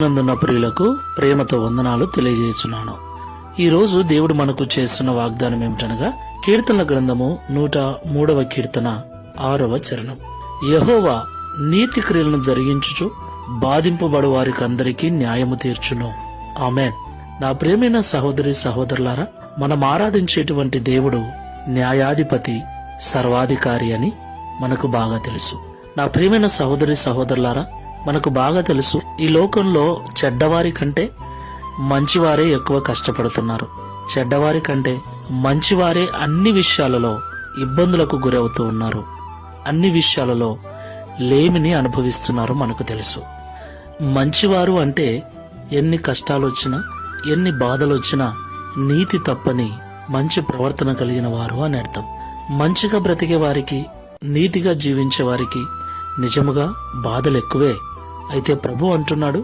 నందున్న ప్రియులకు ప్రేమతో వందనాలు తెలియజేస్తున్నాను. ఈ రోజు దేవుడు మనకు చేస్తున్న వాగ్దానం ఏమిటనగా కీర్తనల గ్రంథము 103వ కీర్తన 6వ చరణం. యెహోవా నీతి క్రియలను జరిగించుచు బాధింపబడు వారికందరికీ న్యాయము తీర్చును. ఆమేన్. నా ప్రియమైన సహోదరి సహోదరులారా, మనం ఆరాధించేటువంటి దేవుడు న్యాయాధిపతి, సర్వాధికారి అని మనకు బాగా తెలుసు. నా ప్రియమైన సహోదరి సహోదరులారా, మనకు బాగా తెలుసు ఈ లోకంలో చెడ్డవారి కంటే మంచివారే ఎక్కువ కష్టపడుతున్నారు. చెడ్డవారి కంటే మంచివారే అన్ని విషయాలలో ఇబ్బందులకు గురవుతూ ఉన్నారు. అన్ని విషయాలలో లేమిని అనుభవిస్తున్నారు. మనకు తెలుసు మంచివారు అంటే ఎన్ని కష్టాలు వచ్చినా, ఎన్ని బాధలు వచ్చినా నీతి తప్పని మంచి ప్రవర్తన కలిగిన వారు అని అర్థం. మంచిగా బ్రతికే వారికి, నీతిగా జీవించే వారికి నిజముగా బాధలు ఎక్కువే. అయితే ప్రభు అంటున్నాడు,